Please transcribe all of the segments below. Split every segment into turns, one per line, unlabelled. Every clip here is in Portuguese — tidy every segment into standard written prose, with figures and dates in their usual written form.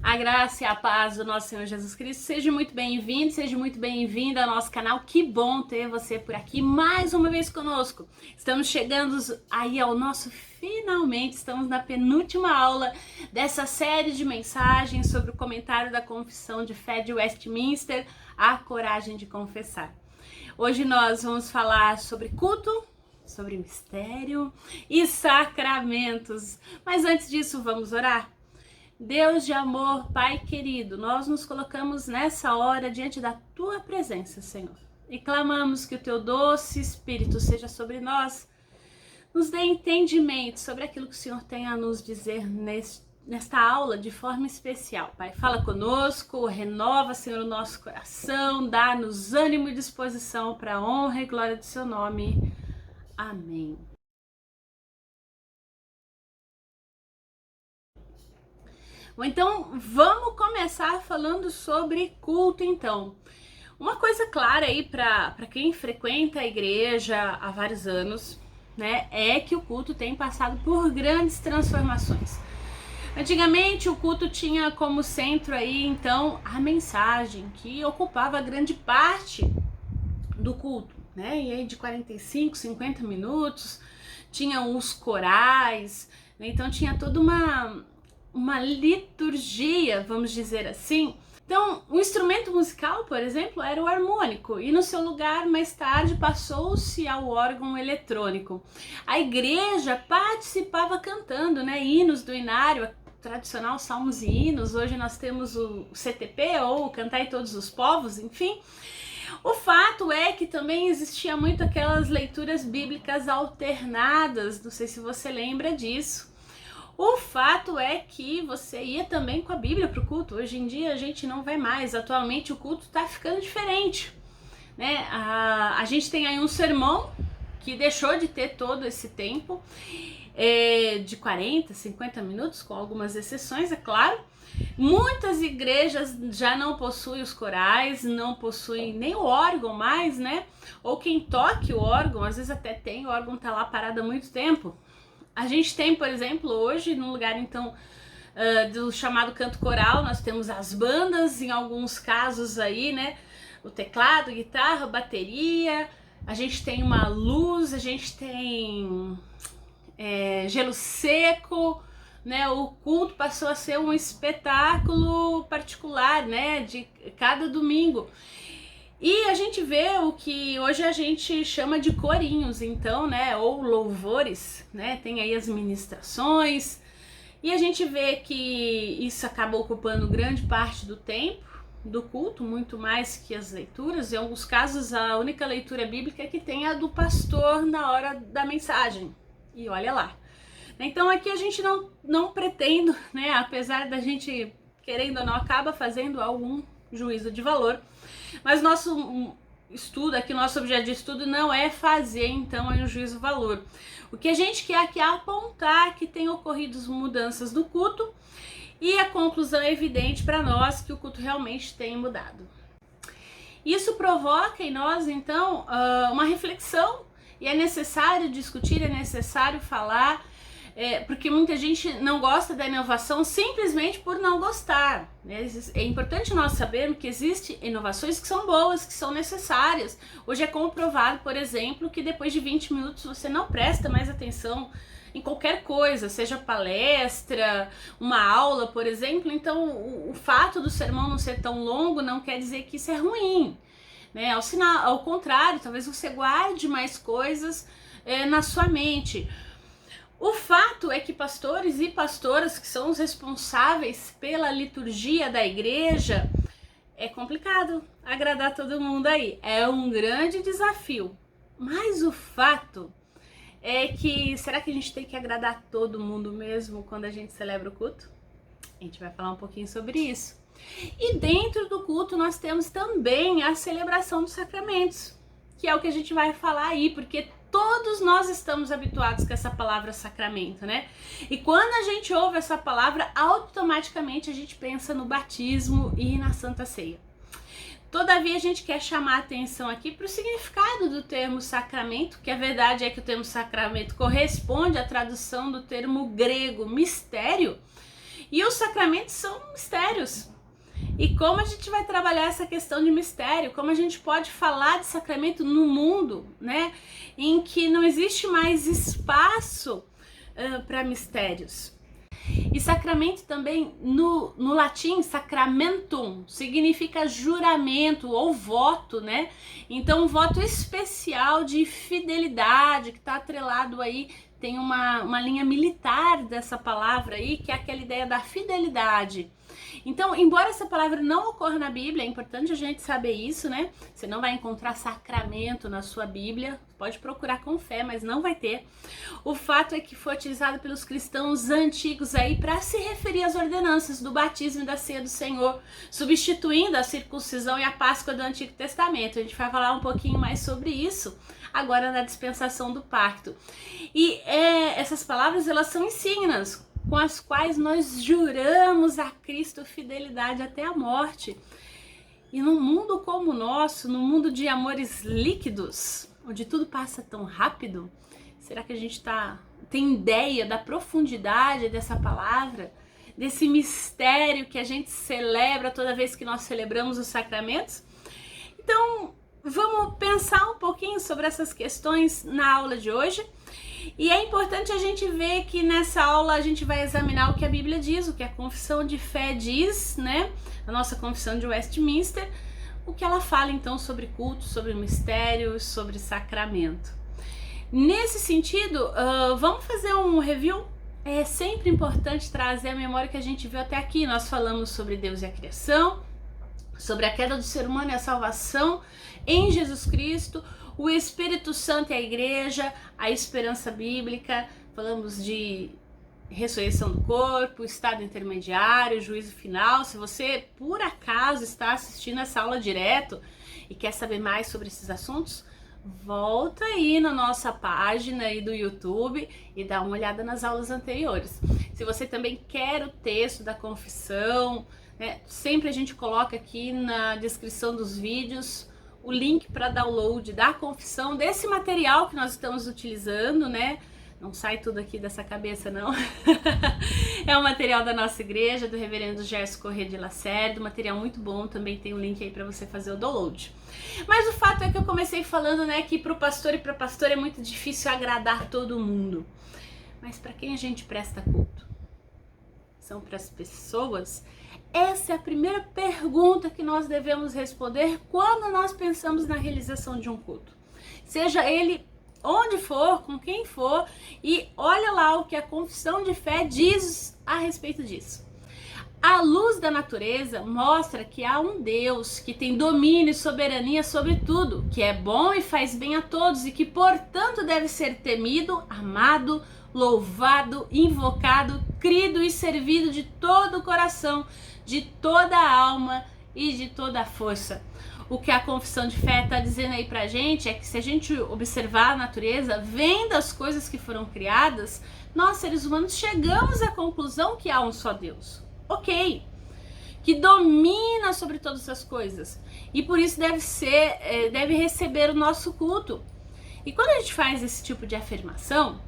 A graça e a paz do nosso Senhor Jesus Cristo. Seja muito bem-vindo, seja muito bem-vinda ao nosso canal. Que bom ter você por aqui mais uma vez conosco. Estamos chegando aí ao nosso finalmente, estamos na penúltima aula dessa série de mensagens sobre o comentário da Confissão de Fé de Westminster, A Coragem de Confessar. Hoje nós vamos falar sobre culto, sobre mistério e sacramentos. Mas antes disso, vamos orar? Deus de amor, Pai querido, nós nos colocamos nessa hora diante da Tua presença, Senhor, e clamamos que o Teu doce Espírito seja sobre nós, nos dê entendimento sobre aquilo que o Senhor tem a nos dizer nesta aula de forma especial. Pai, fala conosco, renova, Senhor, o nosso coração, dá-nos ânimo e disposição para a honra e glória do Seu nome. Amém. Então, vamos começar falando sobre culto, então. Uma coisa clara aí para quem frequenta a igreja há vários anos, né, é que o culto tem passado por grandes transformações. Antigamente, o culto tinha como centro aí, então, a mensagem, que ocupava grande parte do culto, né, e aí de 45, 50 minutos, tinham os corais, né, então tinha toda uma liturgia, vamos dizer assim. Então, o instrumento musical, por exemplo, era o harmônico, e no seu lugar, mais tarde, passou-se ao órgão eletrônico. A igreja participava cantando, né, hinos do inário, tradicional salmos e hinos. Hoje nós temos o CTP, ou Cantai Todos os Povos, enfim. O fato é que também existia muito aquelas leituras bíblicas alternadas, não sei se você lembra disso. O fato é que você ia também com a Bíblia para o culto. Hoje em dia a gente não vai mais. Atualmente o culto está ficando diferente, né? A gente tem aí um sermão que deixou de ter todo esse tempo, de 40, 50 minutos, com algumas exceções, é claro. Muitas igrejas já não possuem os corais, não possuem nem o órgão mais, né? Ou quem toque o órgão, às vezes até tem, o órgão tá lá parado há muito tempo. A gente tem, por exemplo, hoje, no lugar, então, do chamado canto coral, nós temos as bandas, em alguns casos aí, né, o teclado, guitarra, bateria, a gente tem uma luz, a gente tem gelo seco, né, o culto passou a ser um espetáculo particular, né, de cada domingo. E a gente vê o que hoje a gente chama de corinhos, então, né, ou louvores, né, tem aí as ministrações, e a gente vê que isso acaba ocupando grande parte do tempo do culto, muito mais que as leituras. Em alguns casos, a única leitura bíblica que tem é a do pastor na hora da mensagem, e olha lá. Então aqui a gente não pretende, né, apesar da gente, querendo ou não, acaba fazendo algum juízo de valor, mas nosso estudo aqui, nosso objeto de estudo não é fazer então um juízo de valor. O que a gente quer aqui é apontar que tem ocorrido mudanças no culto, e a conclusão é evidente para nós que o culto realmente tem mudado. Isso provoca em nós então uma reflexão, e é necessário discutir, é necessário falar, porque muita gente não gosta da inovação simplesmente por não gostar, né? É importante nós sabermos que existem inovações que são boas, que são necessárias. Hoje é comprovado, por exemplo, que depois de 20 minutos você não presta mais atenção em qualquer coisa, seja palestra, uma aula, por exemplo. Então o fato do sermão não ser tão longo não quer dizer que isso é ruim, né? Ao contrário, talvez você guarde mais coisas na sua mente. O fato é que pastores e pastoras, que são os responsáveis pela liturgia da igreja, é complicado agradar todo mundo aí. É um grande desafio. Mas o fato é que, será que a gente tem que agradar todo mundo mesmo quando a gente celebra o culto? A gente vai falar um pouquinho sobre isso. E dentro do culto nós temos também a celebração dos sacramentos, que é o que a gente vai falar aí, porque todos nós estamos habituados com essa palavra sacramento, né? E quando a gente ouve essa palavra, automaticamente a gente pensa no batismo e na Santa Ceia. Todavia, a gente quer chamar a atenção aqui para o significado do termo sacramento, que a verdade é que o termo sacramento corresponde à tradução do termo grego mistério, E os sacramentos são mistérios. E como a gente vai trabalhar essa questão de mistério? Como a gente pode falar de sacramento no mundo, né? Em que não existe mais espaço para mistérios. E sacramento também, no latim, sacramentum, significa juramento ou voto, né? Então, um voto especial de fidelidade, que está atrelado aí, tem uma linha militar dessa palavra aí, que é aquela ideia da fidelidade. Então, embora essa palavra não ocorra na Bíblia, é importante a gente saber isso, né? Você não vai encontrar sacramento na sua Bíblia, pode procurar com fé, mas não vai ter. O fato é que foi utilizado pelos cristãos antigos aí para se referir às ordenanças do batismo e da ceia do Senhor, substituindo a circuncisão e a Páscoa do Antigo Testamento. A gente vai falar um pouquinho mais sobre isso agora na dispensação do pacto. E essas palavras, elas são insígnias com as quais nós juramos a Cristo fidelidade até a morte. E num mundo como o nosso, num mundo de amores líquidos, onde tudo passa tão rápido, será que a gente tem ideia da profundidade dessa palavra, desse mistério que a gente celebra toda vez que nós celebramos os sacramentos? Então, vamos pensar um pouquinho sobre essas questões na aula de hoje. E é importante a gente ver que nessa aula a gente vai examinar o que a Bíblia diz, o que a confissão de fé diz, né? A nossa confissão de Westminster, o que ela fala então sobre culto, sobre mistério, sobre sacramento. Nesse sentido, vamos fazer um review? É sempre importante trazer a memória que a gente viu até aqui. Nós falamos sobre Deus e a criação, sobre a queda do ser humano e a salvação em Jesus Cristo, o Espírito Santo e a Igreja, a esperança bíblica, falamos de ressurreição do corpo, estado intermediário, juízo final. Se você, por acaso, está assistindo essa aula direto e quer saber mais sobre esses assuntos, volta aí na nossa página aí do YouTube e dá uma olhada nas aulas anteriores. Se você também quer o texto da confissão, né, sempre a gente coloca aqui na descrição dos vídeos o link para download da confissão, desse material que nós estamos utilizando, né? Não sai tudo aqui dessa cabeça, não. É o material da nossa igreja, do reverendo Gerson Corrêa de Lacerda, material muito bom, também tem um link aí para você fazer o download. Mas o fato é que eu comecei falando, né, que para o pastor e para a pastora é muito difícil agradar todo mundo. Mas para quem a gente presta culto? São para as pessoas? Essa é a primeira pergunta que nós devemos responder quando nós pensamos na realização de um culto. Seja ele onde for, com quem for, e olha lá o que a confissão de fé diz a respeito disso. A luz da natureza mostra que há um Deus que tem domínio e soberania sobre tudo, que é bom e faz bem a todos e que, portanto, deve ser temido, amado, louvado, invocado, crido e servido de todo o coração, de toda a alma e de toda a força. O que a confissão de fé está dizendo aí pra gente é que se a gente observar a natureza, vendo as coisas que foram criadas, nós seres humanos chegamos à conclusão que há um só Deus. Ok, que domina sobre todas as coisas e por isso deve receber o nosso culto. E quando a gente faz esse tipo de afirmação,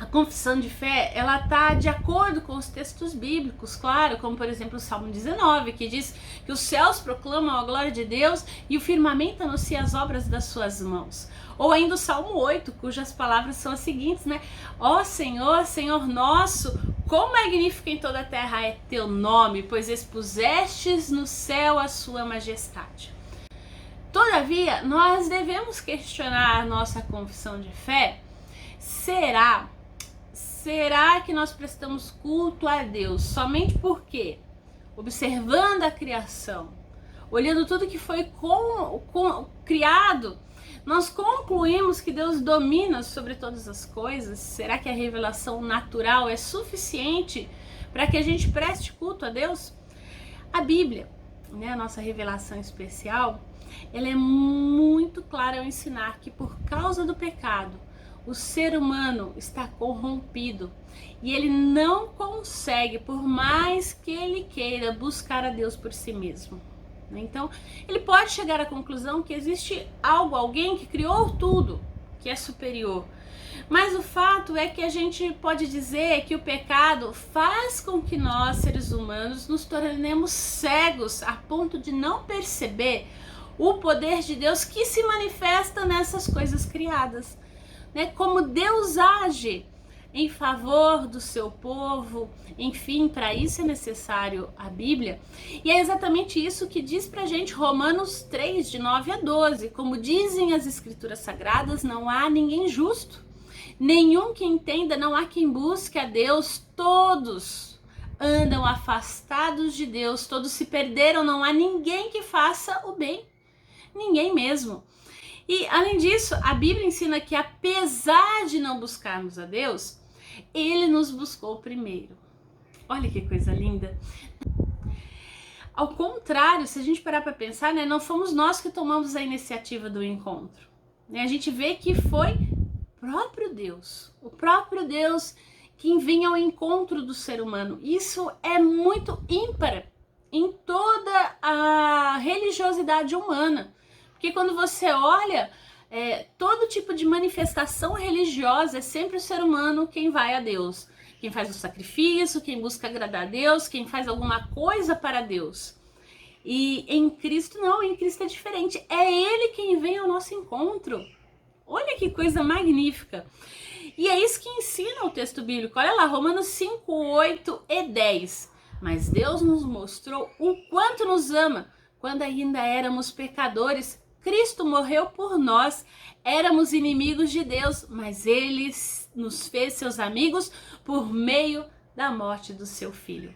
a confissão de fé, ela está de acordo com os textos bíblicos, claro, como por exemplo o Salmo 19, que diz que os céus proclamam a glória de Deus e o firmamento anuncia as obras das suas mãos. Ou ainda o Salmo 8, cujas palavras são as seguintes, né? Ó Senhor, Senhor nosso, quão magnífico em toda a terra é teu nome, pois expusestes no céu a sua majestade. Todavia, nós devemos questionar a nossa confissão de fé. Será que nós prestamos culto a Deus somente porque, observando a criação, olhando tudo que foi criado, nós concluímos que Deus domina sobre todas as coisas? Será que a revelação natural é suficiente para que a gente preste culto a Deus? A Bíblia, né, a nossa revelação especial, ela é muito clara ao ensinar que por causa do pecado, o ser humano está corrompido e ele não consegue, por mais que ele queira, buscar a Deus por si mesmo. Então, ele pode chegar à conclusão que existe alguém que criou tudo, que é superior. Mas o fato é que a gente pode dizer que o pecado faz com que nós, seres humanos, nos tornemos cegos a ponto de não perceber o poder de Deus que se manifesta nessas coisas criadas, né? Como Deus age em favor do seu povo, enfim, para isso é necessário a Bíblia. E é exatamente isso que diz pra gente Romanos 3, de 9 a 12. Como dizem as Escrituras Sagradas, não há ninguém justo, nenhum que entenda, não há quem busque a Deus, todos andam afastados de Deus, todos se perderam, não há ninguém que faça o bem, ninguém mesmo. E além disso, a Bíblia ensina que apesar de não buscarmos a Deus, Ele nos buscou primeiro. Olha que coisa linda. Ao contrário, se a gente parar para pensar, né, não fomos nós que tomamos a iniciativa do encontro. A gente vê que foi o próprio Deus que vinha ao encontro do ser humano. Isso é muito ímpar em toda a religiosidade humana. Porque quando você olha, todo tipo de manifestação religiosa é sempre o ser humano quem vai a Deus. Quem faz o sacrifício, quem busca agradar a Deus, quem faz alguma coisa para Deus. E em Cristo não, em Cristo é diferente. É Ele quem vem ao nosso encontro. Olha que coisa magnífica. E é isso que ensina o texto bíblico. Olha lá, Romanos 5, 8 e 10. Mas Deus nos mostrou o quanto nos ama. Quando ainda éramos pecadores, Cristo morreu por nós. Éramos inimigos de Deus, mas Ele nos fez seus amigos por meio da morte do seu Filho.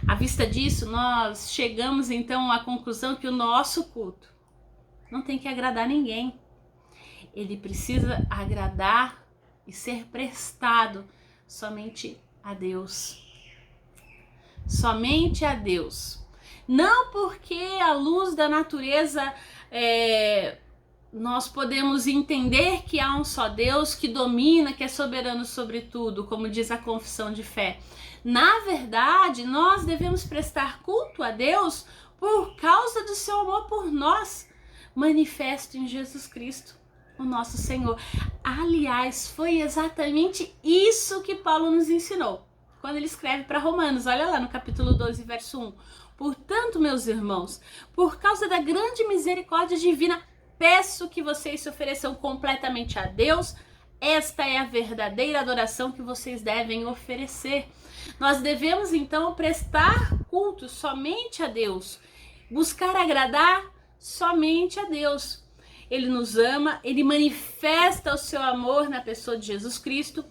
À vista disso, nós chegamos então à conclusão que o nosso culto não tem que agradar ninguém. Ele precisa agradar e ser prestado somente a Deus. Somente a Deus. Não porque à luz da natureza nós podemos entender que há um só Deus que domina, que é soberano sobre tudo, como diz a confissão de fé. Na verdade, nós devemos prestar culto a Deus por causa do seu amor por nós, manifesto em Jesus Cristo, o nosso Senhor. Aliás, foi exatamente isso que Paulo nos ensinou quando ele escreve para Romanos. Olha lá no capítulo 12, verso 1. Portanto, meus irmãos, por causa da grande misericórdia divina, peço que vocês se ofereçam completamente a Deus. Esta é a verdadeira adoração que vocês devem oferecer. Nós devemos então prestar culto somente a Deus, buscar agradar somente a Deus. Ele nos ama, Ele manifesta o seu amor na pessoa de Jesus Cristo.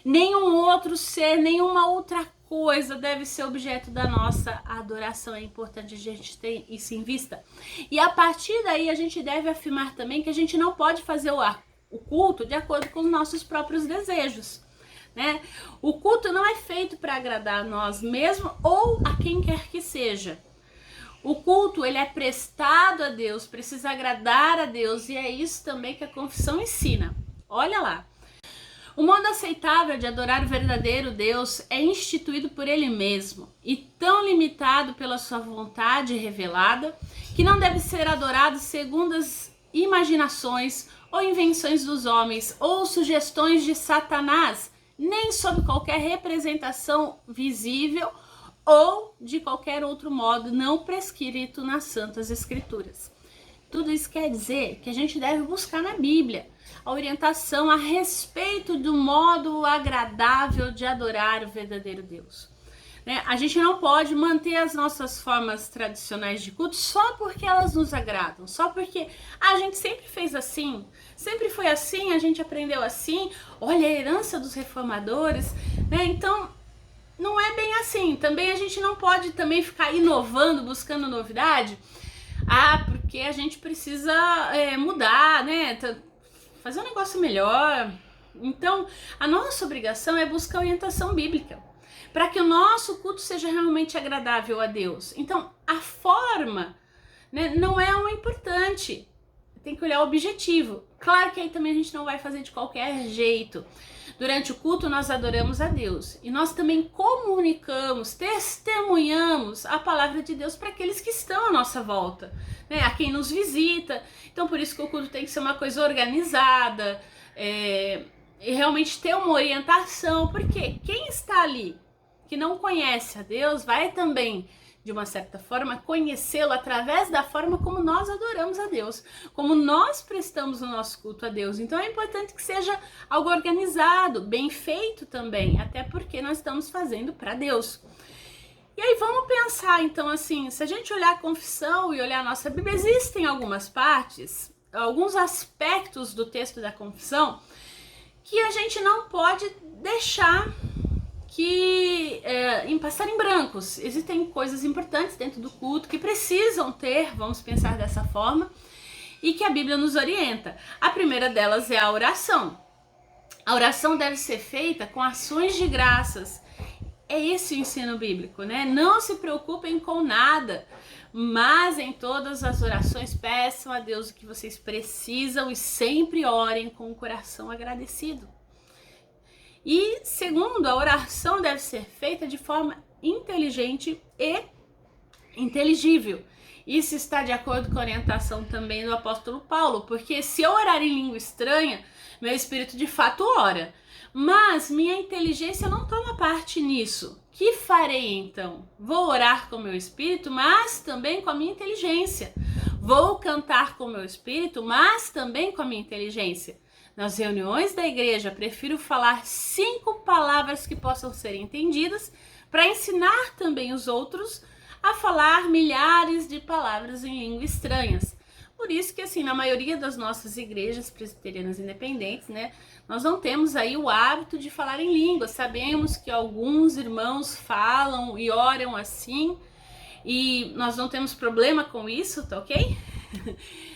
Nenhum outro ser, nenhuma outra coisa deve ser objeto da nossa adoração. É importante a gente ter isso em vista. E a partir daí a gente deve afirmar também que a gente não pode fazer o culto de acordo com os nossos próprios desejos, né? O culto não é feito para agradar a nós mesmos ou a quem quer que seja. O culto, ele é prestado a Deus, precisa agradar a Deus, e é isso também que a confissão ensina. Olha lá. O modo aceitável de adorar o verdadeiro Deus é instituído por Ele mesmo e tão limitado pela sua vontade revelada que não deve ser adorado segundo as imaginações ou invenções dos homens ou sugestões de Satanás, nem sob qualquer representação visível ou de qualquer outro modo não prescrito nas Santas Escrituras. Tudo isso quer dizer que a gente deve buscar na Bíblia a orientação a respeito do modo agradável de adorar o verdadeiro Deus. A gente não pode manter as nossas formas tradicionais de culto só porque elas nos agradam, só porque a gente sempre fez assim, sempre foi assim, a gente aprendeu assim, olha a herança dos reformadores, né? Então, não é bem assim. Também a gente não pode também ficar inovando, buscando novidade, porque a gente precisa mudar, né? Fazer um negócio melhor. Então, a nossa obrigação é buscar orientação bíblica, para que o nosso culto seja realmente agradável a Deus. Então, a forma, né, não é o importante. Tem que olhar o objetivo. Claro que aí também a gente não vai fazer de qualquer jeito. Durante o culto nós adoramos a Deus e nós também comunicamos, testemunhamos a palavra de Deus para aqueles que estão à nossa volta, né? A quem nos visita. Então por isso que o culto tem que ser uma coisa organizada, e realmente ter uma orientação, porque quem está ali que não conhece a Deus vai também, de uma certa forma, conhecê-lo através da forma como nós adoramos a Deus, como nós prestamos o nosso culto a Deus. Então é importante que seja algo organizado, bem feito também, até porque nós estamos fazendo para Deus. E aí vamos pensar, então, assim, se a gente olhar a confissão e olhar a nossa Bíblia, existem algumas partes, alguns aspectos do texto da confissão que a gente não pode deixar passar em brancos. Existem coisas importantes dentro do culto que precisam ter, vamos pensar dessa forma, e que a Bíblia nos orienta. A primeira delas é a oração. A oração deve ser feita com ações de graças. É esse o ensino bíblico, né? Não se preocupem com nada, mas em todas as orações peçam a Deus o que vocês precisam e sempre orem com o coração agradecido. E segundo, a oração deve ser feita de forma inteligente e inteligível. Isso está de acordo com a orientação também do apóstolo Paulo, porque se eu orar em língua estranha, meu espírito de fato ora, mas minha inteligência não toma parte nisso. Que farei então? Vou orar com o meu espírito, mas também com a minha inteligência. Vou cantar com o meu espírito, mas também com a minha inteligência. Nas reuniões da igreja, prefiro falar 5 palavras que possam ser entendidas para ensinar também os outros a falar milhares de palavras em línguas estranhas. Por isso que, assim, na maioria das nossas igrejas presbiterianas independentes, né, nós não temos aí o hábito de falar em línguas. Sabemos que alguns irmãos falam e oram assim, e nós não temos problema com isso, tá ok?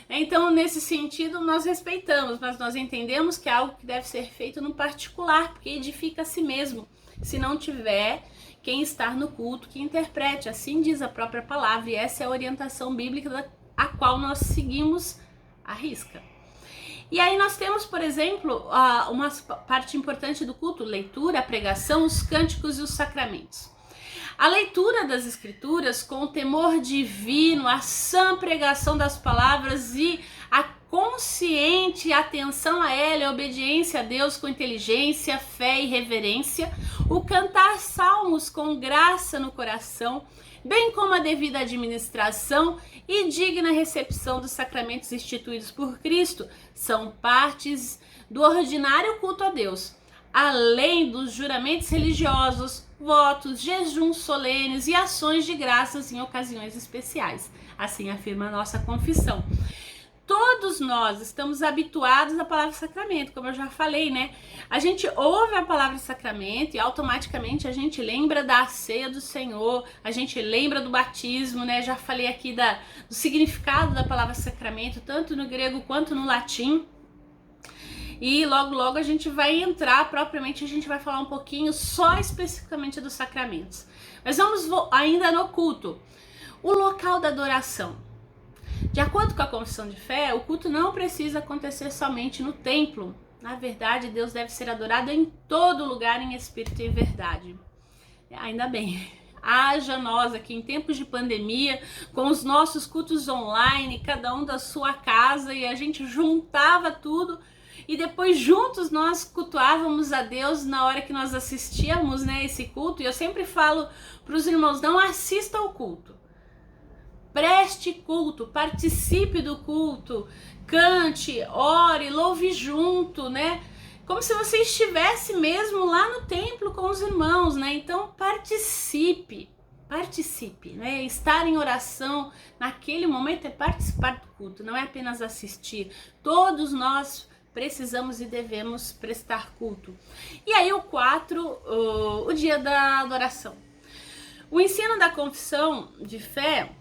Então, nesse sentido, nós respeitamos, mas nós entendemos que é algo que deve ser feito no particular, porque edifica a si mesmo. Se não tiver quem estar no culto que interprete, assim diz a própria palavra, e essa é a orientação bíblica a qual nós seguimos à risca. E aí nós temos, por exemplo, uma parte importante do culto: leitura, a pregação, os cânticos e os sacramentos. A leitura das escrituras com o temor divino, a sã pregação das palavras e a consciente atenção a ela, a obediência a Deus com inteligência, fé e reverência, o cantar salmos com graça no coração, bem como a devida administração e digna recepção dos sacramentos instituídos por Cristo, são partes do ordinário culto a Deus, além dos juramentos religiosos, votos, jejuns solenes e ações de graças em ocasiões especiais. Assim afirma a nossa confissão. Todos nós estamos habituados à palavra sacramento, como eu já falei, né? A gente ouve a palavra sacramento e automaticamente a gente lembra da ceia do Senhor, a gente lembra do batismo, né? Já falei aqui do significado da palavra sacramento, tanto no grego quanto no latim. E logo a gente vai entrar, propriamente a gente vai falar um pouquinho só especificamente dos sacramentos. Mas vamos ainda no culto. O local da adoração. De acordo com a confissão de fé, o culto não precisa acontecer somente no templo. Na verdade, Deus deve ser adorado em todo lugar, em espírito e em verdade. Ainda bem. Haja nós aqui em tempos de pandemia, com os nossos cultos online, cada um da sua casa, e a gente juntava tudo e depois juntos nós cultuávamos a Deus na hora que nós assistíamos, né, esse culto. E eu sempre falo para os irmãos: não assista ao culto, preste culto, participe do culto, cante, ore, louve junto, né? Como se você estivesse mesmo lá no templo com os irmãos, né? Então participe, né? Estar em oração naquele momento é participar do culto, não é apenas assistir. Todos nós precisamos e devemos prestar culto. E aí o 4, o dia da adoração. O ensino da confissão de fé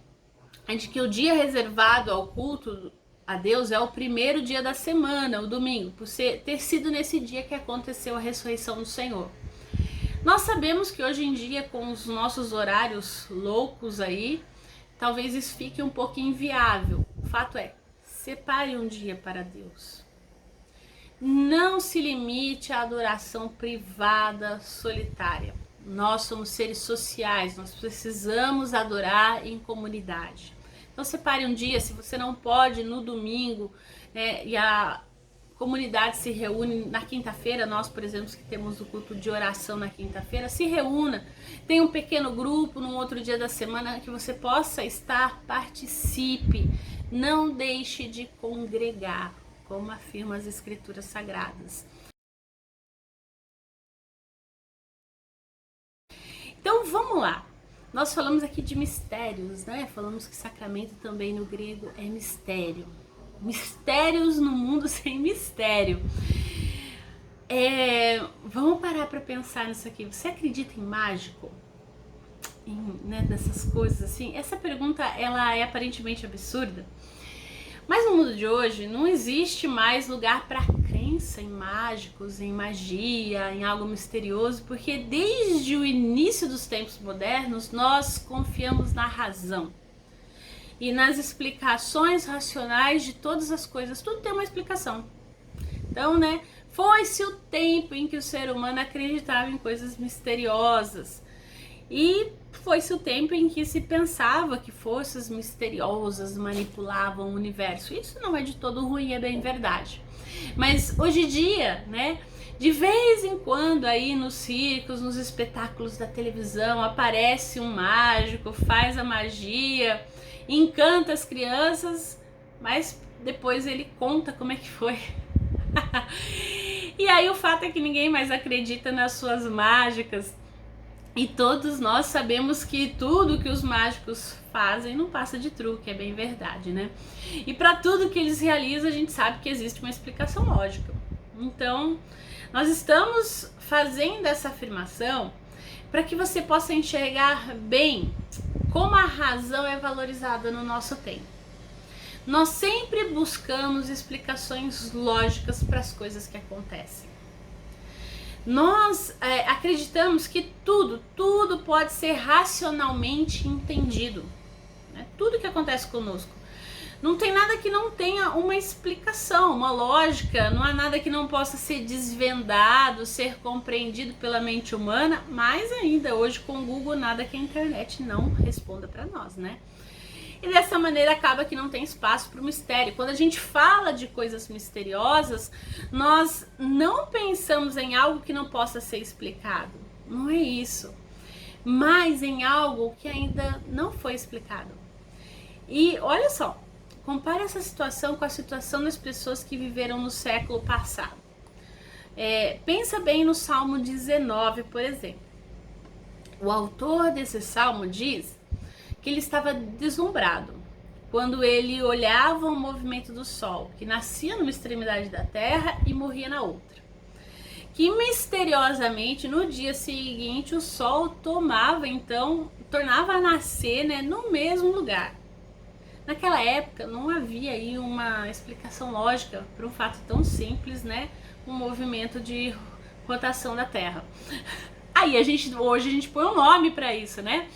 é de que o dia reservado ao culto a Deus é o primeiro dia da semana, o domingo, por ter sido nesse dia que aconteceu a ressurreição do Senhor. Nós sabemos que hoje em dia, com os nossos horários loucos aí, talvez isso fique um pouco inviável. O fato é, separe um dia para Deus. Não se limite à adoração privada, solitária. Nós somos seres sociais, nós precisamos adorar em comunidade. Então separe um dia, se você não pode no domingo, né, comunidade se reúne na quinta-feira, nós, por exemplo, que temos o culto de oração na quinta-feira, se reúna, tem um pequeno grupo num outro dia da semana que você possa estar, participe, não deixe de congregar, como afirmam as Escrituras Sagradas. Então vamos lá, nós falamos aqui de mistérios, né? Falamos que sacramento também no grego é mistério. Mistérios no mundo sem mistério. Vamos parar para pensar nisso aqui. Você acredita em mágico? Nessas coisas assim? Essa pergunta ela é aparentemente absurda. Mas no mundo de hoje não existe mais lugar para crença em mágicos, em magia, em algo misterioso, porque desde o início dos tempos modernos nós confiamos na razão e nas explicações racionais de todas as coisas. Tudo tem uma explicação. Então, né, foi-se o tempo em que o ser humano acreditava em coisas misteriosas. E foi-se o tempo em que se pensava que forças misteriosas manipulavam o universo. Isso não é de todo ruim, é bem verdade. Mas hoje em dia, né, de vez em quando aí nos circos, nos espetáculos da televisão, aparece um mágico, faz a magia, encanta as crianças, mas depois ele conta como é que foi. E aí o fato é que ninguém mais acredita nas suas mágicas. E todos nós sabemos que tudo que os mágicos fazem não passa de truque, é bem verdade, né? E para tudo que eles realizam, a gente sabe que existe uma explicação lógica. Então, nós estamos fazendo essa afirmação para que você possa enxergar bem como a razão é valorizada no nosso tempo. Nós sempre buscamos explicações lógicas para as coisas que acontecem. Nós acreditamos que tudo pode ser racionalmente entendido, né? Tudo que acontece conosco. Não tem nada que não tenha uma explicação, uma lógica, não há nada que não possa ser desvendado, ser compreendido pela mente humana, mais ainda hoje com o Google, nada que a internet não responda para nós, né? E dessa maneira acaba que não tem espaço para o mistério. Quando a gente fala de coisas misteriosas, nós não pensamos em algo que não possa ser explicado. Não é isso. Mas em algo que ainda não foi explicado. E olha só, compare essa situação com a situação das pessoas que viveram no século passado. Pensa bem no Salmo 19, por exemplo. O autor desse salmo diz que ele estava deslumbrado quando ele olhava o movimento do sol, que nascia numa extremidade da terra e morria na outra. Que misteriosamente no dia seguinte o sol tornava a nascer, né, no mesmo lugar. Naquela época não havia aí uma explicação lógica para um fato tão simples, né, um movimento de rotação da terra. Aí hoje a gente põe um nome para isso, né?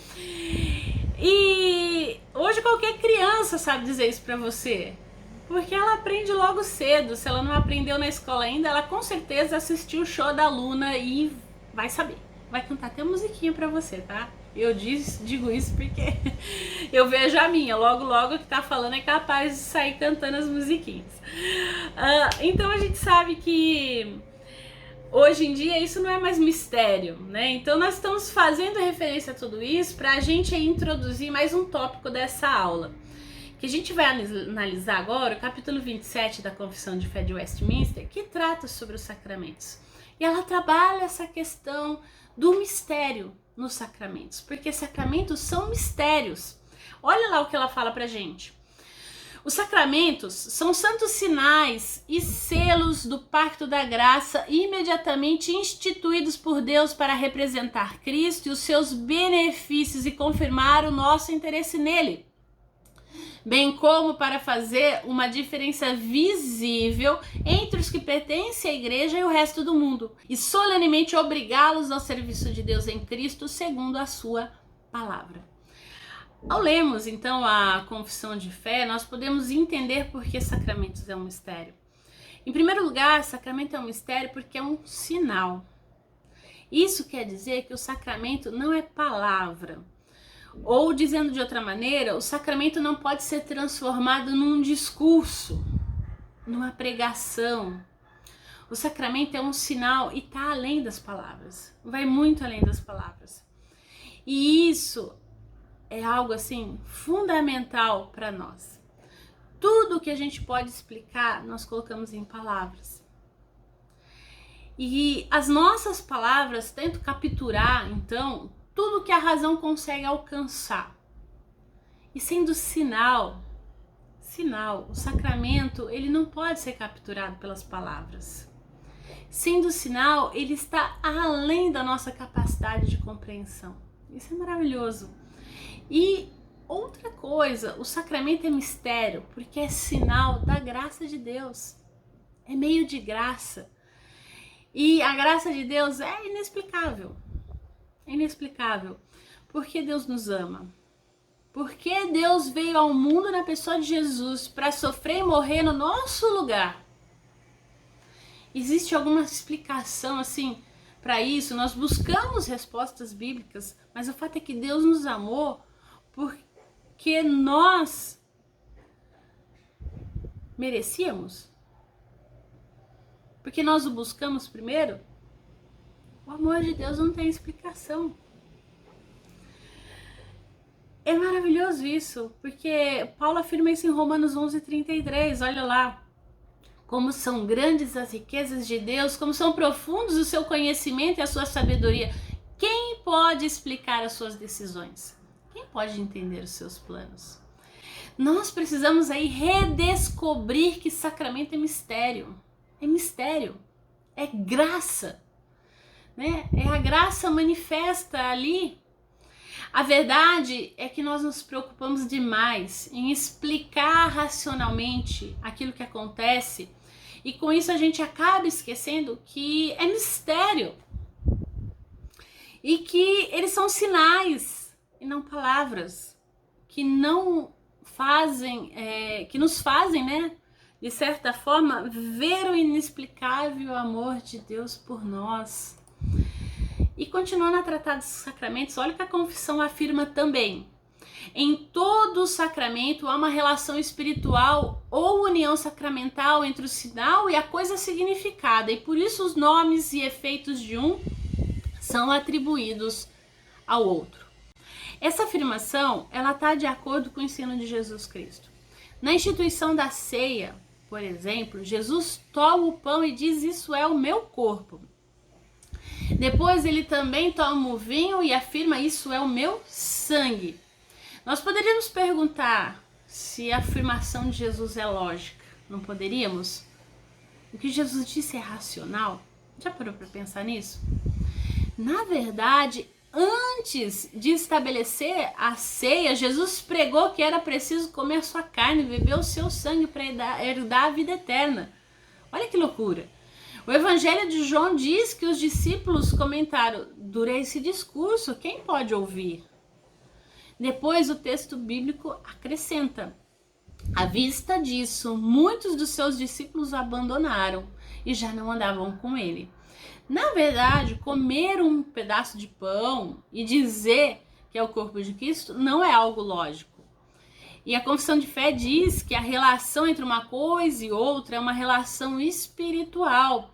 E hoje qualquer criança sabe dizer isso pra você, porque ela aprende logo cedo. Se ela não aprendeu na escola ainda, ela com certeza assistiu o show da Luna e vai saber, vai cantar até musiquinha pra você, tá? Eu digo isso porque eu vejo a minha, logo que tá falando é capaz de sair cantando as musiquinhas. Então a gente sabe que hoje em dia isso não é mais mistério, né? Então nós estamos fazendo referência a tudo isso para a gente introduzir mais um tópico dessa aula, que a gente vai analisar agora, o capítulo 27 da Confissão de Fé de Westminster, que trata sobre os sacramentos. E ela trabalha essa questão do mistério nos sacramentos, porque sacramentos são mistérios. Olha lá o que ela fala pra gente. Os sacramentos são santos sinais e selos do pacto da graça imediatamente instituídos por Deus para representar Cristo e os seus benefícios e confirmar o nosso interesse nele, bem como para fazer uma diferença visível entre os que pertencem à igreja e o resto do mundo, e solenemente obrigá-los ao serviço de Deus em Cristo segundo a sua palavra. Ao lermos, então, a confissão de fé, nós podemos entender por que sacramentos é um mistério. Em primeiro lugar, sacramento é um mistério porque é um sinal. Isso quer dizer que o sacramento não é palavra. Ou, dizendo de outra maneira, o sacramento não pode ser transformado num discurso, numa pregação, O sacramento é um sinal e está além das palavras, vai muito além das palavras. E isso é algo assim fundamental para nós. Tudo que a gente pode explicar, nós colocamos em palavras. E as nossas palavras tentam capturar, então, tudo que a razão consegue alcançar. E sendo sinal, o sacramento, ele não pode ser capturado pelas palavras. Sendo sinal, ele está além da nossa capacidade de compreensão. Isso é maravilhoso. E outra coisa, o sacramento é mistério, porque é sinal da graça de Deus. É meio de graça. E a graça de Deus é inexplicável. É inexplicável. Porque Deus nos ama. Porque Deus veio ao mundo na pessoa de Jesus para sofrer e morrer no nosso lugar. Existe alguma explicação assim para isso? Nós buscamos respostas bíblicas, mas o fato é que Deus nos amou porque nós merecíamos. Porque nós o buscamos primeiro. O amor de Deus não tem explicação. É maravilhoso isso, porque Paulo afirma isso em Romanos 11:33, olha lá. Como são grandes as riquezas de Deus, como são profundos o seu conhecimento e a sua sabedoria. Quem pode explicar as suas decisões? Quem pode entender os seus planos? Nós precisamos aí redescobrir que sacramento é mistério. É mistério, é graça, né? É a graça manifesta ali. A verdade é que nós nos preocupamos demais em explicar racionalmente aquilo que acontece e com isso a gente acaba esquecendo que é mistério e que eles são sinais e não palavras que não fazem, que nos fazem, né? De certa forma, ver o inexplicável amor de Deus por nós. E continuando a tratar dos sacramentos, olha o que a confissão afirma também. Em todo o sacramento há uma relação espiritual ou união sacramental entre o sinal e a coisa significada, e por isso os nomes e efeitos de um são atribuídos ao outro. Essa afirmação, ela está de acordo com o ensino de Jesus Cristo. Na instituição da ceia, por exemplo, Jesus toma o pão e diz: isso é o meu corpo. Depois ele também toma o vinho e afirma: isso é o meu sangue. Nós poderíamos perguntar se a afirmação de Jesus é lógica. Não poderíamos? O que Jesus disse é racional? Já parou para pensar nisso? Na verdade, antes de estabelecer a ceia, Jesus pregou que era preciso comer sua carne e beber o seu sangue para herdar a vida eterna. Olha que loucura! O Evangelho de João diz que os discípulos comentaram: durante esse discurso, quem pode ouvir? Depois o texto bíblico acrescenta: à vista disso, muitos dos seus discípulos o abandonaram e já não andavam com ele. Na verdade, comer um pedaço de pão e dizer que é o corpo de Cristo não é algo lógico. E a confissão de fé diz que a relação entre uma coisa e outra é uma relação espiritual.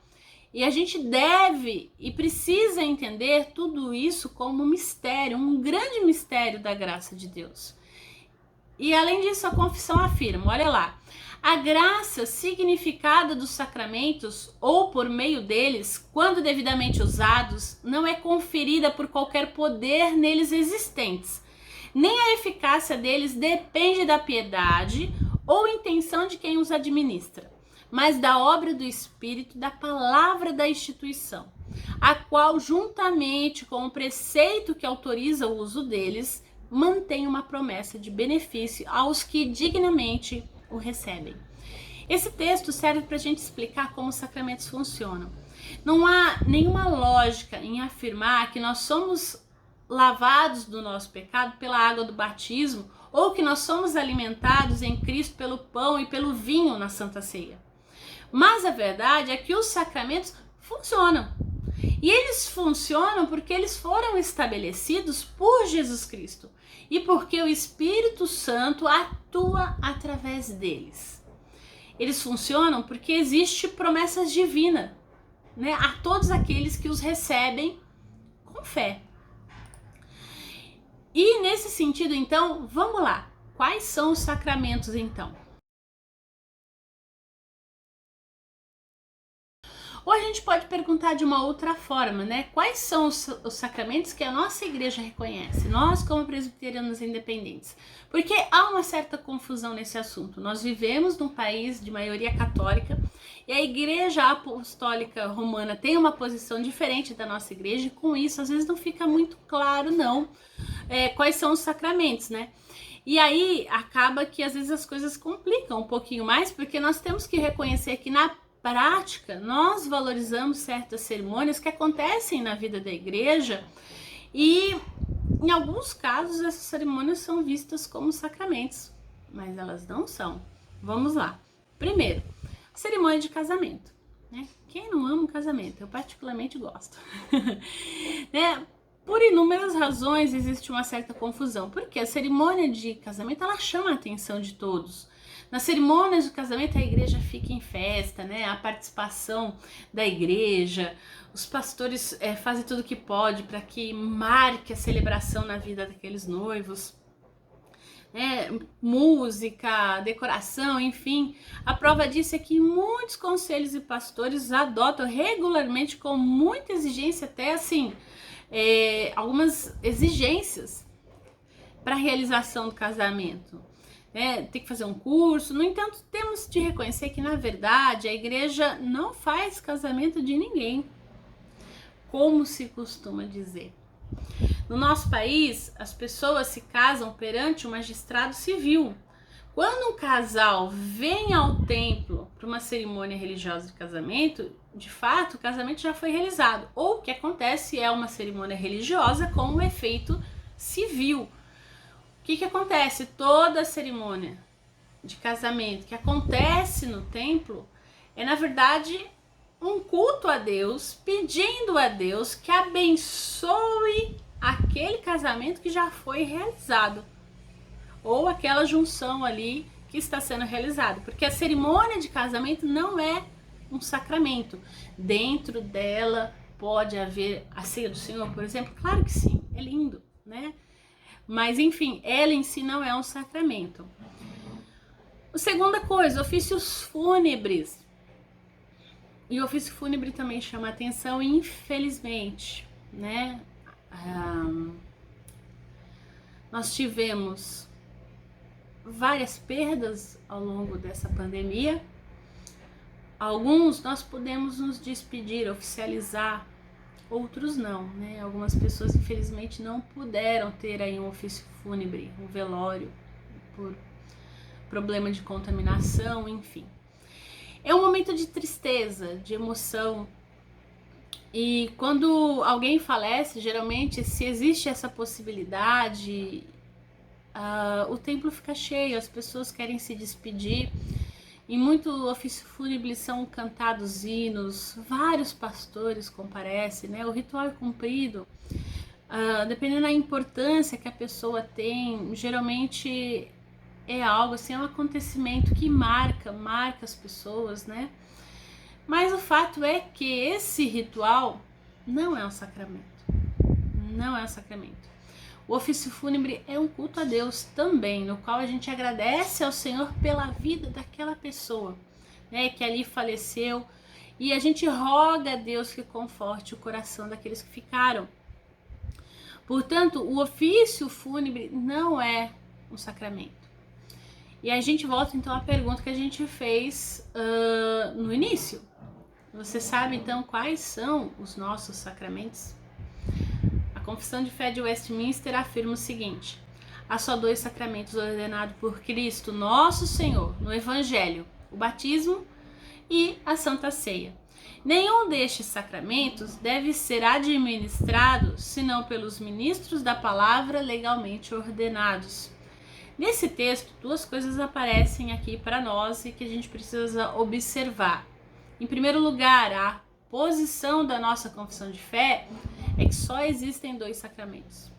E a gente deve e precisa entender tudo isso como um mistério, um grande mistério da graça de Deus. E além disso, a confissão afirma, olha lá, a graça significada dos sacramentos ou por meio deles, quando devidamente usados, não é conferida por qualquer poder neles existentes. Nem a eficácia deles depende da piedade ou intenção de quem os administra, mas da obra do Espírito, da palavra da instituição, a qual, juntamente com o preceito que autoriza o uso deles, mantém uma promessa de benefício aos que dignamente o recebem. Esse texto serve para a gente explicar como os sacramentos funcionam. Não há nenhuma lógica em afirmar que nós somos lavados do nosso pecado pela água do batismo ou que nós somos alimentados em Cristo pelo pão e pelo vinho na Santa Ceia. Mas a verdade é que os sacramentos funcionam. E eles funcionam porque eles foram estabelecidos por Jesus Cristo e porque o Espírito Santo atua através deles. Eles funcionam porque existe promessas divinas né, a todos aqueles que os recebem com fé. E nesse sentido, então, vamos lá. Quais são os sacramentos, então? Ou a gente pode perguntar de uma outra forma, né? Quais são os sacramentos que a nossa igreja reconhece? Nós, como presbiterianos independentes. Porque há uma certa confusão nesse assunto. Nós vivemos num país de maioria católica e a Igreja Apostólica Romana tem uma posição diferente da nossa igreja, e com isso, às vezes, não fica muito claro, não, quais são os sacramentos, né? E aí acaba que às vezes as coisas complicam um pouquinho mais, porque nós temos que reconhecer que na prática nós valorizamos certas cerimônias que acontecem na vida da igreja e em alguns casos essas cerimônias são vistas como sacramentos, mas elas não são. Vamos lá. Primeiro, cerimônia de casamento, né? Quem não ama um casamento? Eu particularmente gosto. Né? Por inúmeras razões existe uma certa confusão, porque a cerimônia de casamento ela chama a atenção de todos. Nas cerimônias de casamento a igreja fica em festa, né? A participação da igreja, os pastores fazem tudo o que pode para que marque a celebração na vida daqueles noivos. Música, decoração, enfim. A prova disso é que muitos conselhos e pastores adotam regularmente com muita exigência, até assim, algumas exigências para a realização do casamento. Tem que fazer um curso. No entanto, temos de reconhecer que, na verdade, a igreja não faz casamento de ninguém, como se costuma dizer. No nosso país, as pessoas se casam perante um magistrado civil. Quando um casal vem ao templo para uma cerimônia religiosa de casamento, de fato, o casamento já foi realizado. Ou o que acontece é uma cerimônia religiosa com um efeito civil. O que acontece? Toda cerimônia de casamento que acontece no templo é, na verdade, um culto a Deus, pedindo a Deus que abençoe aquele casamento que já foi realizado, ou aquela junção ali que está sendo realizada, porque a cerimônia de casamento não é um sacramento. Dentro dela pode haver a ceia do Senhor, por exemplo? Claro que sim, é lindo, né? Mas enfim, ela em si não é um sacramento. A segunda coisa, ofícios fúnebres. E o ofício fúnebre também chama atenção, infelizmente, né? Nós tivemos várias perdas ao longo dessa pandemia. Alguns nós podemos nos despedir, oficializar, outros não, né? Algumas pessoas infelizmente não puderam ter aí um ofício fúnebre, um velório, por problema de contaminação, enfim. É um momento de tristeza, de emoção. E quando alguém falece, geralmente, se existe essa possibilidade, o templo fica cheio, as pessoas querem se despedir. Em muito ofício fúnebre são cantados hinos, vários pastores comparecem, né? O ritual é cumprido. Dependendo da importância que a pessoa tem, geralmente é algo assim, é um acontecimento que marca as pessoas, né? Mas o fato é que esse ritual não é um sacramento. Não é um sacramento. O ofício fúnebre é um culto a Deus também, no qual a gente agradece ao Senhor pela vida daquela pessoa, né, que ali faleceu, e a gente roga a Deus que conforte o coração daqueles que ficaram. Portanto, o ofício fúnebre não é um sacramento. E a gente volta então à pergunta que a gente fez no início. Você sabe então quais são os nossos sacramentos? A Confissão de Fé de Westminster afirma o seguinte: há só 2 sacramentos ordenados por Cristo, nosso Senhor, no Evangelho: o batismo e a Santa Ceia. Nenhum destes sacramentos deve ser administrado senão pelos ministros da palavra legalmente ordenados. Nesse texto, 2 coisas aparecem aqui para nós e que a gente precisa observar. Em primeiro lugar, a posição da nossa confissão de fé é que só existem 2 sacramentos.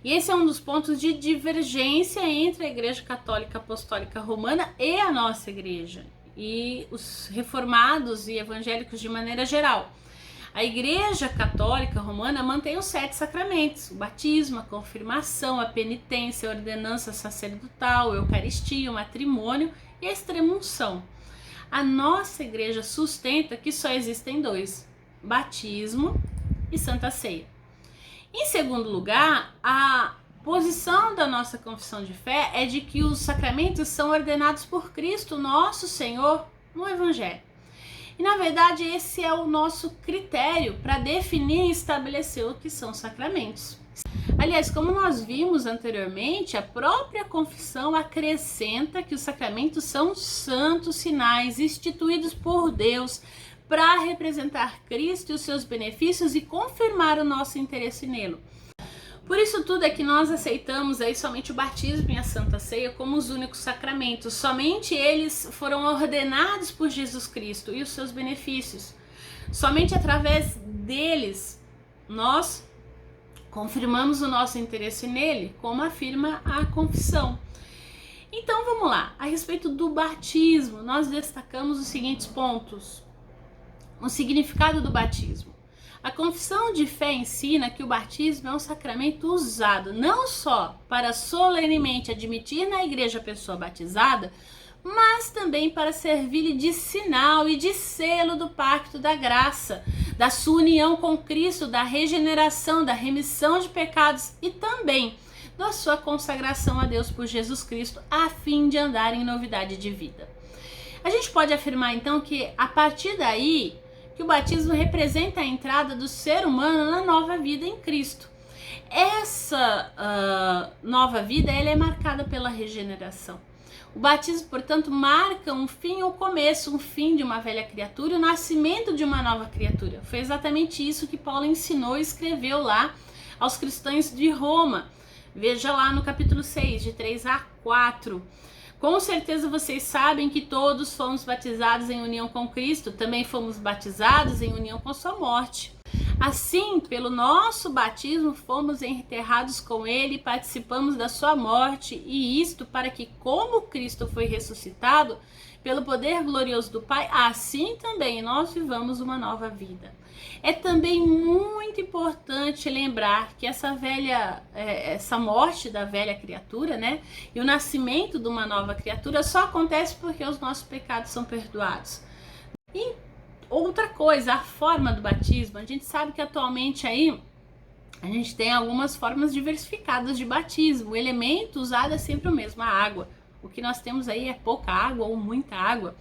E esse é um dos pontos de divergência entre a Igreja Católica Apostólica Romana e a nossa igreja. e os reformados e evangélicos de maneira geral. A Igreja Católica Romana mantém os 7 sacramentos: o batismo, a confirmação, a penitência, a ordenança sacerdotal, a Eucaristia, o matrimônio e a extrema-unção. A nossa Igreja sustenta que só existem 2: batismo e Santa Ceia. Em segundo lugar, a posição da nossa confissão de fé é de que os sacramentos são ordenados por Cristo, nosso Senhor, no Evangelho. E, na verdade, esse é o nosso critério para definir e estabelecer o que são sacramentos. Aliás, como nós vimos anteriormente, a própria confissão acrescenta que os sacramentos são santos sinais instituídos por Deus para representar Cristo e os seus benefícios e confirmar o nosso interesse nele. Por isso tudo é que nós aceitamos aí somente o batismo e a Santa Ceia como os únicos sacramentos. Somente eles foram ordenados por Jesus Cristo e os seus benefícios. Somente através deles nós confirmamos o nosso interesse nele, como afirma a confissão. Então vamos lá, a respeito do batismo, nós destacamos os seguintes pontos. O significado do batismo. A confissão de fé ensina que o batismo é um sacramento usado não só para solenemente admitir na igreja a pessoa batizada, mas também para servir-lhe de sinal e de selo do pacto da graça, da sua união com Cristo, da regeneração, da remissão de pecados e também da sua consagração a Deus por Jesus Cristo, a fim de andar em novidade de vida. A gente pode afirmar então que a partir daí que o batismo representa a entrada do ser humano na nova vida em Cristo. Essa nova vida ela é marcada pela regeneração. O batismo, portanto, marca um fim ou começo, um fim de uma velha criatura, o nascimento de uma nova criatura. Foi exatamente isso que Paulo ensinou e escreveu lá aos cristãos de Roma. Veja lá no capítulo 6, de 3 a 4. Com certeza vocês sabem que todos fomos batizados em união com Cristo, também fomos batizados em união com sua morte. Assim, pelo nosso batismo, fomos enterrados com ele e participamos da sua morte, e isto para que, como Cristo foi ressuscitado, pelo poder glorioso do Pai, assim também nós vivamos uma nova vida. É também muito importante lembrar que essa morte da velha criatura, né, e o nascimento de uma nova criatura só acontece porque os nossos pecados são perdoados. E outra coisa, a forma do batismo, a gente sabe que atualmente aí a gente tem algumas formas diversificadas de batismo. O elemento usado é sempre o mesmo, a água. O que nós temos aí é pouca água ou muita água,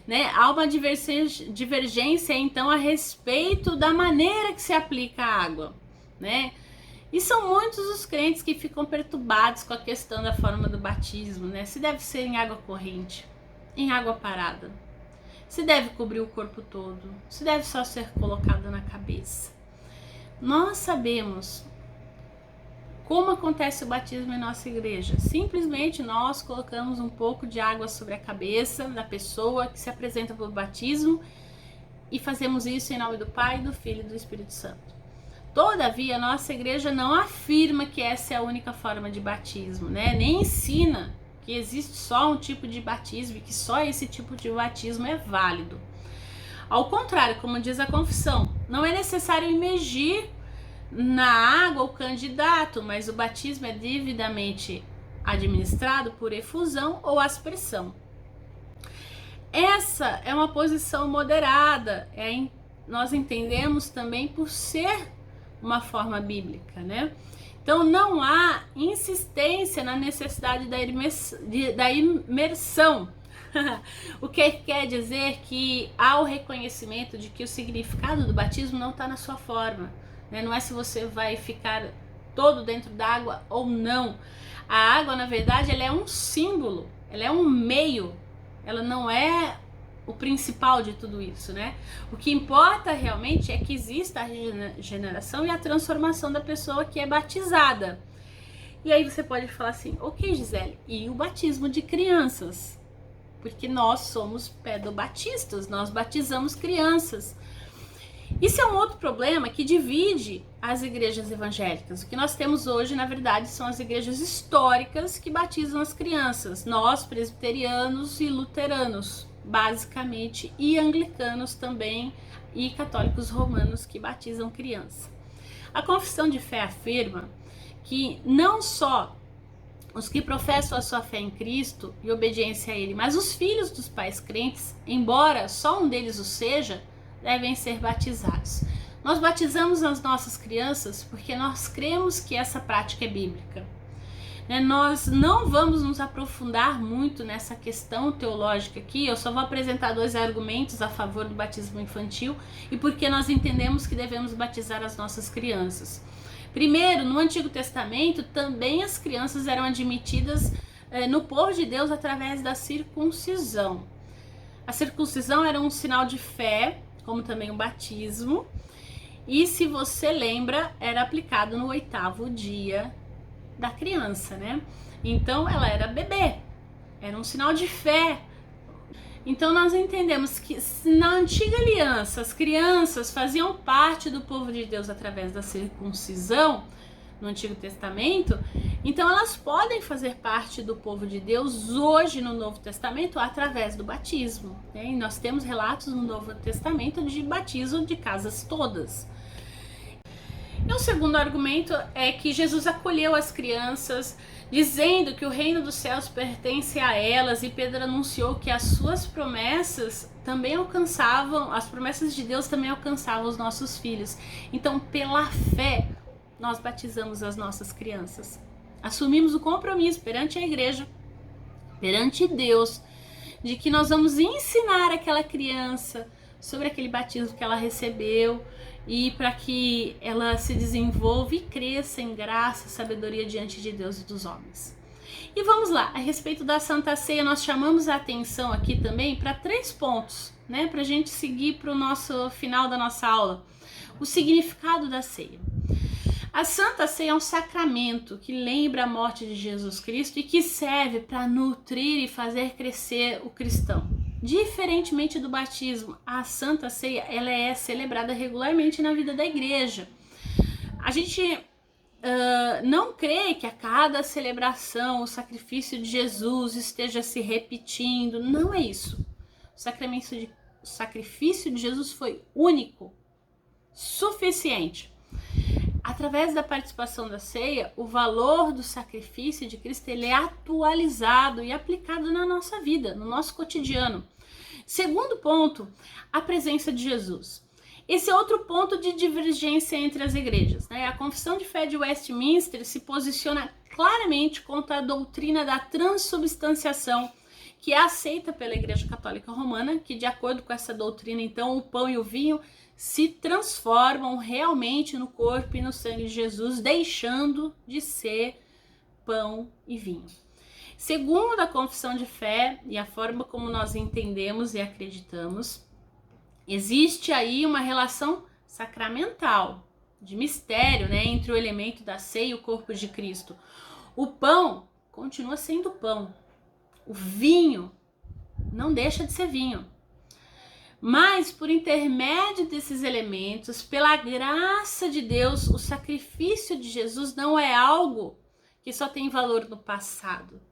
né? Há uma divergência então a respeito da maneira que se aplica a água, né? E são muitos os crentes que ficam perturbados com a questão da forma do batismo, né? Se deve ser em água corrente, em água parada, se deve cobrir o corpo todo, se deve só ser colocado na cabeça. Nós sabemos como acontece o batismo em nossa igreja. Simplesmente nós colocamos um pouco de água sobre a cabeça da pessoa que se apresenta para o batismo e fazemos isso em nome do Pai, do Filho e do Espírito Santo. Todavia, a nossa igreja não afirma que essa é a única forma de batismo, né? Nem ensina que existe só um tipo de batismo e que só esse tipo de batismo é válido. Ao contrário, como diz a confissão, não é necessário imergir na água o candidato, mas o batismo é devidamente administrado por efusão ou aspersão. Essa é uma posição moderada, nós entendemos também por ser uma forma bíblica, né? Então não há insistência na necessidade da imersão, o que quer dizer que há o reconhecimento de que o significado do batismo não está na sua forma. Não é se você vai ficar todo dentro d'água ou não. A água, na verdade, ela é um símbolo, ela é um meio, ela não é o principal de tudo isso, né? O que importa realmente é que exista a regeneração e a transformação da pessoa que é batizada. E aí você pode falar assim, ok, Gisele, e o batismo de crianças? Porque nós somos pedobatistas, nós batizamos crianças. Isso é um outro problema que divide as igrejas evangélicas. O que nós temos hoje, na verdade, são as igrejas históricas que batizam as crianças. Nós, presbiterianos e luteranos, basicamente, e anglicanos também, e católicos romanos que batizam criança. A confissão de fé afirma que não só os que professam a sua fé em Cristo e obediência a Ele, mas os filhos dos pais crentes, embora só um deles o seja, devem ser batizados. Nós batizamos as nossas crianças porque nós cremos que essa prática é bíblica. Nós não vamos nos aprofundar muito nessa questão teológica aqui, eu só vou apresentar 2 argumentos a favor do batismo infantil e porque nós entendemos que devemos batizar as nossas crianças. Primeiro, no Antigo Testamento, também as crianças eram admitidas no povo de Deus através da circuncisão. A circuncisão era um sinal de fé, como também o batismo, e se você lembra, era aplicado no 8º dia da criança, né? Então ela era bebê, era um sinal de fé. Então nós entendemos que na antiga aliança as crianças faziam parte do povo de Deus através da circuncisão no Antigo Testamento, então elas podem fazer parte do povo de Deus hoje no Novo Testamento através do batismo, né? E nós temos relatos no Novo Testamento de batismo de casas todas. E um segundo argumento é que Jesus acolheu as crianças, dizendo que o reino dos céus pertence a elas, e Pedro anunciou que as suas promessas também alcançavam, as promessas de Deus também alcançavam os nossos filhos. Então, pela fé, nós batizamos as nossas crianças. Assumimos o compromisso perante a igreja, perante Deus, de que nós vamos ensinar aquela criança sobre aquele batismo que ela recebeu, e para que ela se desenvolva e cresça em graça e sabedoria diante de Deus e dos homens. E vamos lá, a respeito da Santa Ceia, nós chamamos a atenção aqui também para 3 pontos, né, para a gente seguir para o nosso final da nossa aula. O significado da ceia. A Santa Ceia é um sacramento que lembra a morte de Jesus Cristo e que serve para nutrir e fazer crescer o cristão. Diferentemente do batismo, a Santa Ceia ela é celebrada regularmente na vida da igreja. A gente não crê que a cada celebração o sacrifício de Jesus esteja se repetindo. Não é isso. O sacrifício de Jesus foi único, suficiente. Através da participação da ceia, o valor do sacrifício de Cristo ele é atualizado e aplicado na nossa vida, no nosso cotidiano. Segundo ponto, a presença de Jesus. Esse é outro ponto de divergência entre as igrejas, né? A Confissão de Fé de Westminster se posiciona claramente contra a doutrina da transubstanciação, que é aceita pela Igreja Católica Romana, que de acordo com essa doutrina, então, o pão e o vinho se transformam realmente no corpo e no sangue de Jesus, deixando de ser pão e vinho. Segundo a confissão de fé e a forma como nós entendemos e acreditamos, existe aí uma relação sacramental, de mistério, né, entre o elemento da ceia e o corpo de Cristo. O pão continua sendo pão, o vinho não deixa de ser vinho. Mas por intermédio desses elementos, pela graça de Deus, o sacrifício de Jesus não é algo que só tem valor no passado,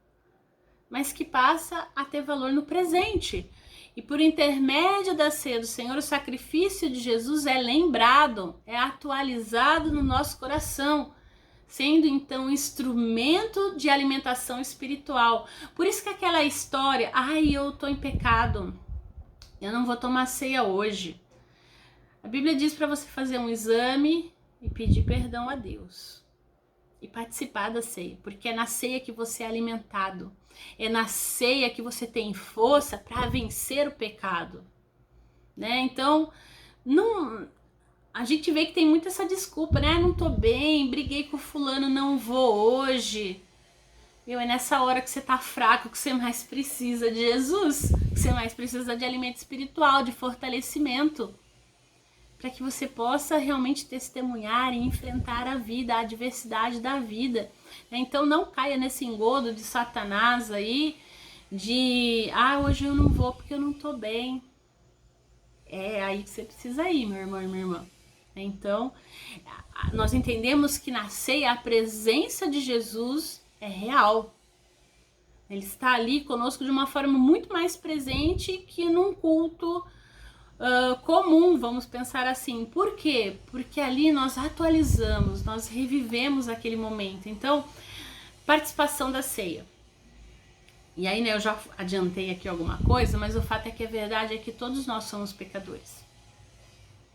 mas que passa a ter valor no presente. E por intermédio da ceia do Senhor, o sacrifício de Jesus é lembrado, é atualizado no nosso coração, sendo então um instrumento de alimentação espiritual. Por isso que aquela história, eu tô em pecado, eu não vou tomar ceia hoje. A Bíblia diz para você fazer um exame e pedir perdão a Deus. E participar da ceia, porque é na ceia que você é alimentado. É na ceia que você tem força para vencer o pecado. Né? Então, a gente vê que tem muito essa desculpa, né? Não tô bem, briguei com fulano, não vou hoje. É nessa hora que você tá fraco, que você mais precisa de Jesus, que você mais precisa de alimento espiritual, de fortalecimento, para que você possa realmente testemunhar e enfrentar a vida, a adversidade da vida. Então não caia nesse engodo de Satanás aí, de hoje eu não vou porque eu não tô bem. É aí que você precisa ir, meu irmão e minha irmã. Então, nós entendemos que na ceia a presença de Jesus é real. Ele está ali conosco de uma forma muito mais presente que num culto comum, vamos pensar assim. Por quê? Porque ali nós atualizamos, nós revivemos aquele momento. Então, participação da ceia. E aí, né, eu já adiantei aqui alguma coisa, mas o fato é que a verdade é que todos nós somos pecadores.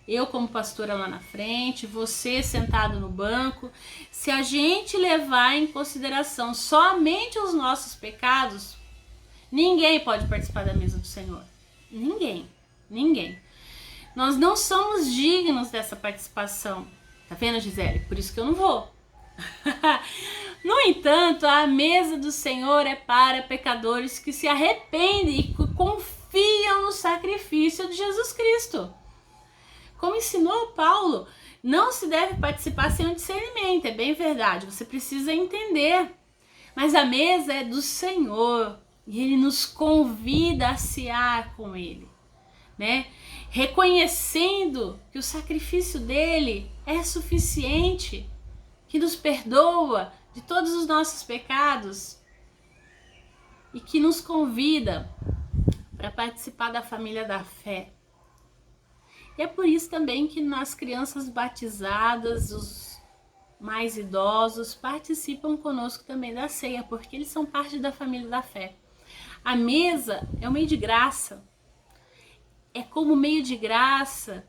Eu como pastora lá na frente, você sentado no banco. Se a gente levar em consideração somente os nossos pecados, ninguém pode participar da mesa do Senhor. Ninguém. Nós não somos dignos dessa participação. Tá vendo, Gisele? Por isso que eu não vou. No entanto, a mesa do Senhor é para pecadores que se arrependem e confiam no sacrifício de Jesus Cristo. Como ensinou Paulo, não se deve participar sem o discernimento, é bem verdade, você precisa entender. Mas a mesa é do Senhor e Ele nos convida a cear com Ele, né? Reconhecendo que o sacrifício dele é suficiente, que nos perdoa de todos os nossos pecados e que nos convida para participar da família da fé. E é por isso também que as crianças batizadas, os mais idosos, participam conosco também da ceia, porque eles são parte da família da fé. A mesa é um meio de graça. É como meio de graça,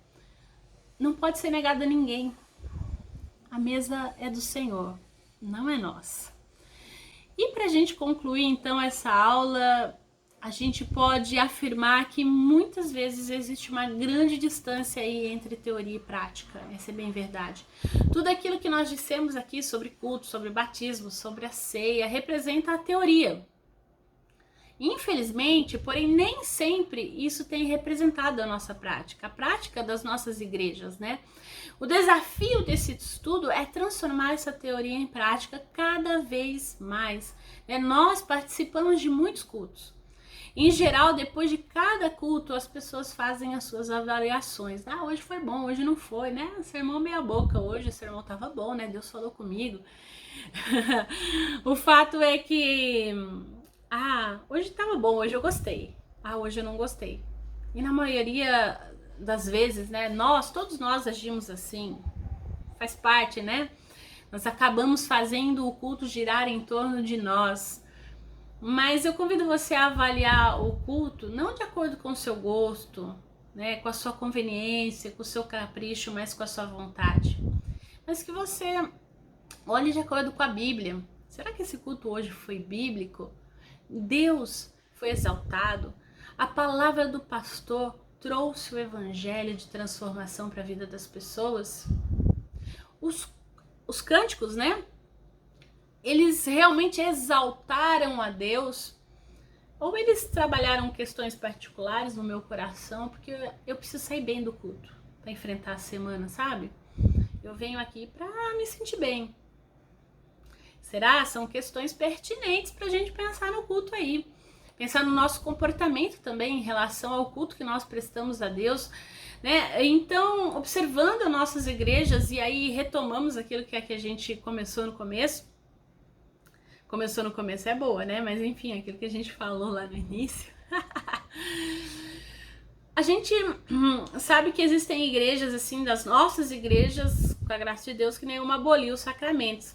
não pode ser negado a ninguém. A mesa é do Senhor, não é nossa. E para a gente concluir então essa aula, a gente pode afirmar que muitas vezes existe uma grande distância aí entre teoria e prática. Essa é bem verdade. Tudo aquilo que nós dissemos aqui sobre culto, sobre batismo, sobre a ceia, representa a teoria. Infelizmente, porém, nem sempre isso tem representado a nossa prática, a prática das nossas igrejas, né? O desafio desse estudo é transformar essa teoria em prática cada vez mais, né? Nós participamos de muitos cultos. Em geral, depois de cada culto, as pessoas fazem as suas avaliações. Ah, hoje foi bom, hoje não foi, né? O sermão meia boca, hoje o sermão tava bom, né? Deus falou comigo. O fato é que... hoje tava bom, hoje eu gostei. Hoje eu não gostei. E na maioria das vezes, né, todos nós agimos assim. Faz parte, né? Nós acabamos fazendo o culto girar em torno de nós. Mas eu convido você a avaliar o culto não de acordo com o seu gosto, né, com a sua conveniência, com o seu capricho, mas com a sua vontade. Mas que você olhe de acordo com a Bíblia. Será que esse culto hoje foi bíblico? Deus foi exaltado? A palavra do pastor trouxe o evangelho de transformação para a vida das pessoas? Os cânticos, né? Eles realmente exaltaram a Deus? Ou eles trabalharam questões particulares no meu coração? Porque eu preciso sair bem do culto para enfrentar a semana, sabe? Eu venho aqui para me sentir bem. Será? São questões pertinentes para a gente pensar no culto aí. Pensar no nosso comportamento também em relação ao culto que nós prestamos a Deus, né? Então, observando as nossas igrejas, e aí retomamos aquilo que a gente começou no começo. Começou no começo é boa, né? Mas enfim, aquilo que a gente falou lá no início. A gente sabe que existem igrejas, assim, das nossas igrejas, com a graça de Deus, que nenhuma aboliu os sacramentos.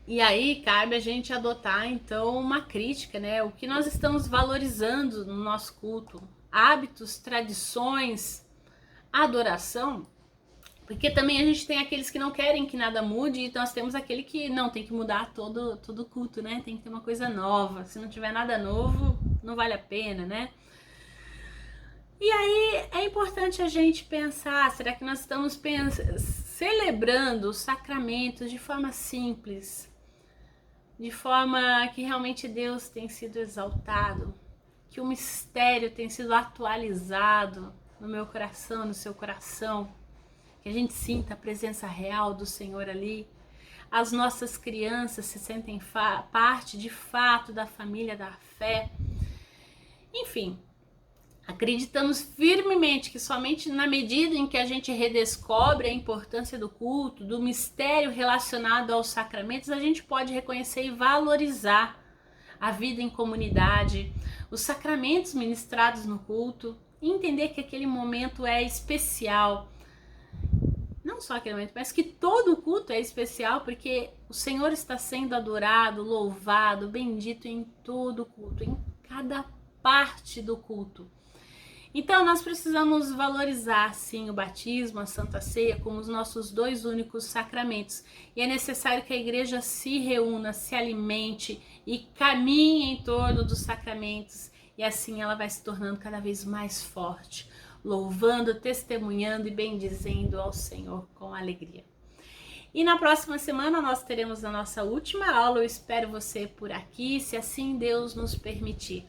E aí cabe a gente adotar, então, uma crítica, né? O que nós estamos valorizando no nosso culto? Hábitos, tradições, adoração? Porque também a gente tem aqueles que não querem que nada mude, e nós temos aquele que não, tem que mudar todo culto, né? Tem que ter uma coisa nova. Se não tiver nada novo, não vale a pena, né? E aí é importante a gente pensar, será que nós estamos celebrando os sacramentos de forma simples? De forma que realmente Deus tem sido exaltado? Que o mistério tem sido atualizado no meu coração, no seu coração? Que a gente sinta a presença real do Senhor ali. As nossas crianças se sentem parte de fato da família da fé. Enfim, acreditamos firmemente que somente na medida em que a gente redescobre a importância do culto, do mistério relacionado aos sacramentos, a gente pode reconhecer e valorizar a vida em comunidade, os sacramentos ministrados no culto, e entender que aquele momento é especial. Não só aquele momento, mas que todo o culto é especial, porque o Senhor está sendo adorado, louvado, bendito em todo o culto, em cada parte do culto. Então nós precisamos valorizar sim o batismo, a Santa Ceia como os nossos 2 únicos sacramentos. E é necessário que a igreja se reúna, se alimente e caminhe em torno dos sacramentos. E assim ela vai se tornando cada vez mais forte, louvando, testemunhando e bendizendo ao Senhor com alegria. E na próxima semana nós teremos a nossa última aula. Eu espero você por aqui, se assim Deus nos permitir.